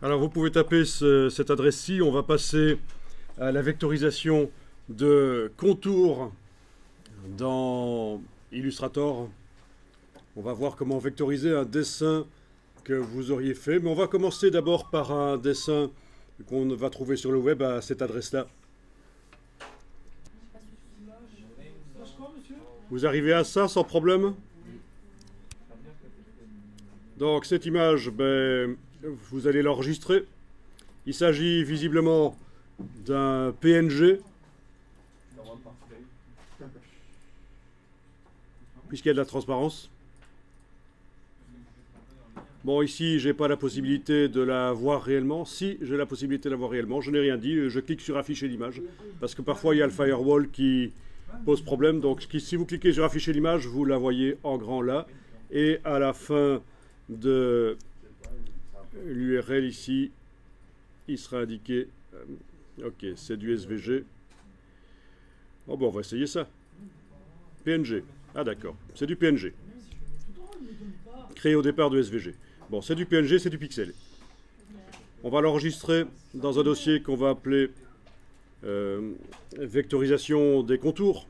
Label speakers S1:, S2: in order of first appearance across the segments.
S1: Alors vous pouvez taper cette adresse-ci, on va passer à la vectorisation de contours dans Illustrator. On va voir comment vectoriser un dessin que vous auriez fait, mais on va commencer d'abord par un dessin qu'on va trouver sur le web à cette adresse-là. Vous arrivez à ça sans problème? Donc cette image, vous allez l'enregistrer. Il s'agit visiblement d'un PNG, puisqu'il y a de la transparence. Bon, ici, j'ai pas la possibilité de la voir réellement. Si, j'ai la possibilité de la voir réellement. Je n'ai rien dit. Je clique sur afficher l'image, parce que parfois, il y a le firewall qui pose problème. Donc, si vous cliquez sur afficher l'image, vous la voyez en grand là. Et à la fin de l'URL ici, il sera indiqué... ok, c'est du SVG. Oh bon, on va essayer ça. PNG. Ah d'accord, c'est du PNG. Créé au départ de SVG. Bon, c'est du PNG, c'est du pixel. On va l'enregistrer dans un dossier qu'on va appeler vectorisation des contours.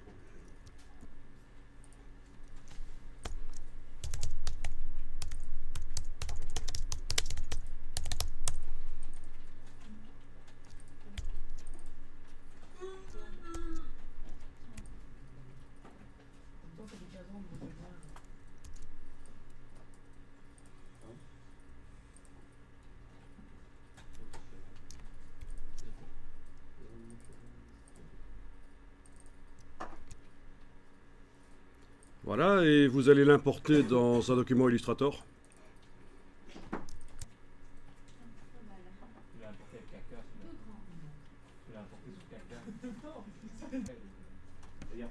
S1: Voilà, et vous allez l'importer dans un document Illustrator.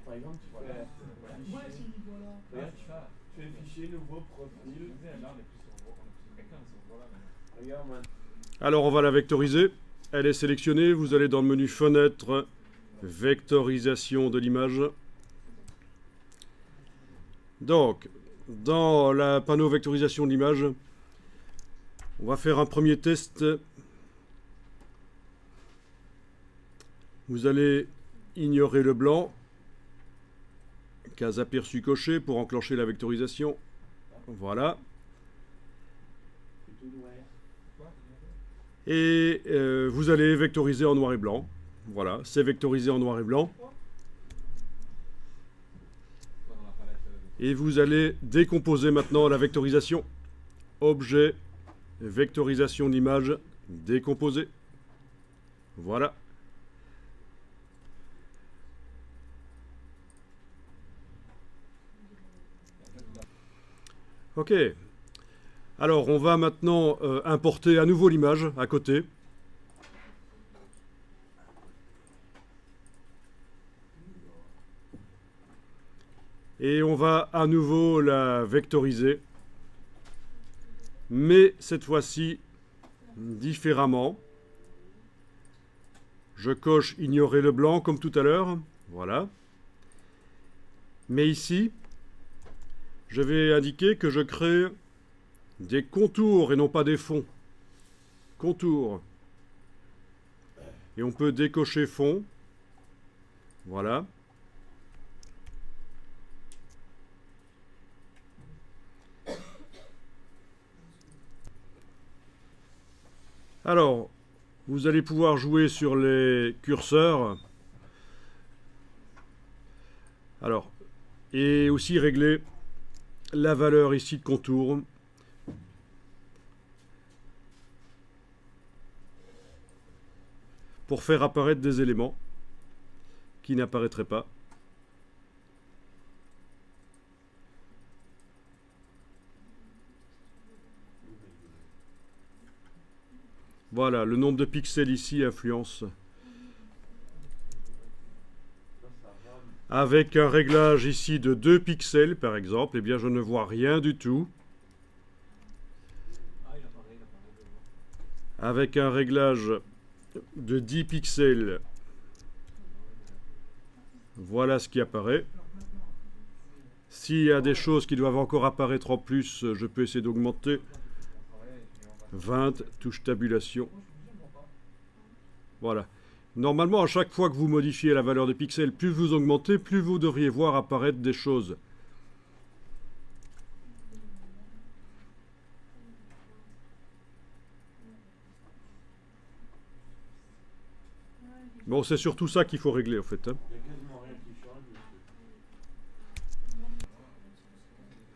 S2: Par exemple, tu fais fichier, nouveau profil.
S1: Alors on va la vectoriser. Elle est sélectionnée. Vous allez dans le menu Fenêtre, Vectorisation de l'image. Donc, dans la panneau Vectorisation de l'image, on va faire un premier test. Vous allez ignorer le blanc. Case aperçu coché pour enclencher la vectorisation. Voilà. Et vous allez vectoriser en noir et blanc. Voilà, c'est vectorisé en noir et blanc. Et vous allez décomposer maintenant la vectorisation. Objet, vectorisation d'image, décomposer. Voilà. Ok. Alors, on va maintenant importer à nouveau l'image à côté. Et on va à nouveau la vectoriser. Mais cette fois-ci, différemment. Je coche ignorer le blanc comme tout à l'heure. Voilà. Mais ici, je vais indiquer que je crée des contours et non pas des fonds. Contours. Et on peut décocher fond. Voilà. Alors, vous allez pouvoir jouer sur les curseurs. Alors, et aussi régler la valeur ici de contour. Pour faire apparaître des éléments qui n'apparaîtraient pas. Voilà, le nombre de pixels ici influence. Avec un réglage ici de 2 pixels, par exemple, eh bien je ne vois rien du tout. Avec un réglage de 10 pixels, voilà ce qui apparaît. S'il y a des choses qui doivent encore apparaître en plus, je peux essayer d'augmenter 20, touche tabulation. Voilà. Normalement, à chaque fois que vous modifiez la valeur de pixels, plus vous augmentez, plus vous devriez voir apparaître des choses. Bon, c'est surtout ça qu'il faut régler, en fait. Hein.
S2: Il y a quasiment rien qui change.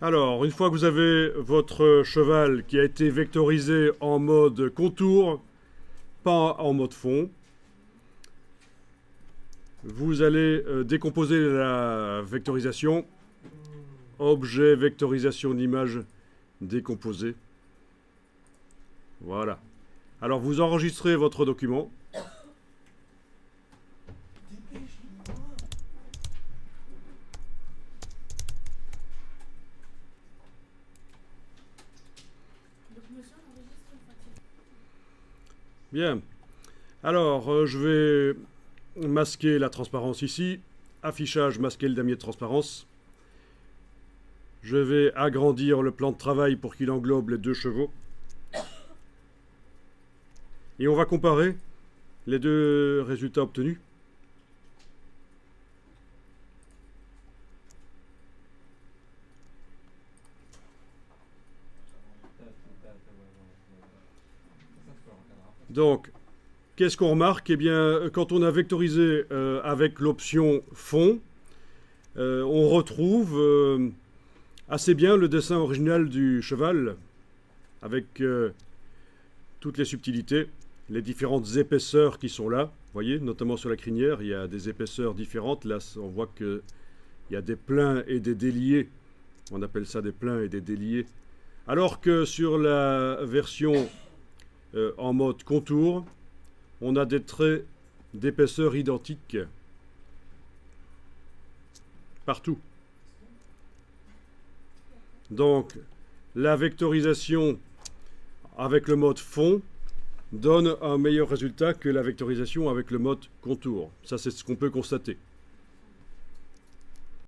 S1: Alors, une fois que vous avez votre cheval qui a été vectorisé en mode contour, pas en mode fond, vous allez décomposer la vectorisation. Objet, vectorisation d'image, décomposé. Voilà. Alors, vous enregistrez votre document. Bien. Alors, je vais masquer la transparence ici. Affichage, masquer le damier de transparence. Je vais agrandir le plan de travail pour qu'il englobe les 2 chevaux. Et on va comparer les 2 résultats obtenus. Donc, qu'est-ce qu'on remarque? Eh bien, quand on a vectorisé avec l'option fond, on retrouve assez bien le dessin original du cheval, avec toutes les subtilités, les différentes épaisseurs qui sont là. Vous voyez, notamment sur la crinière, il y a des épaisseurs différentes. Là, on voit qu'il y a des pleins et des déliés. On appelle ça des pleins et des déliés. Alors que sur la version en mode contour, on a des traits d'épaisseur identiques partout. Donc, la vectorisation avec le mode fond donne un meilleur résultat que la vectorisation avec le mode contour. Ça, c'est ce qu'on peut constater.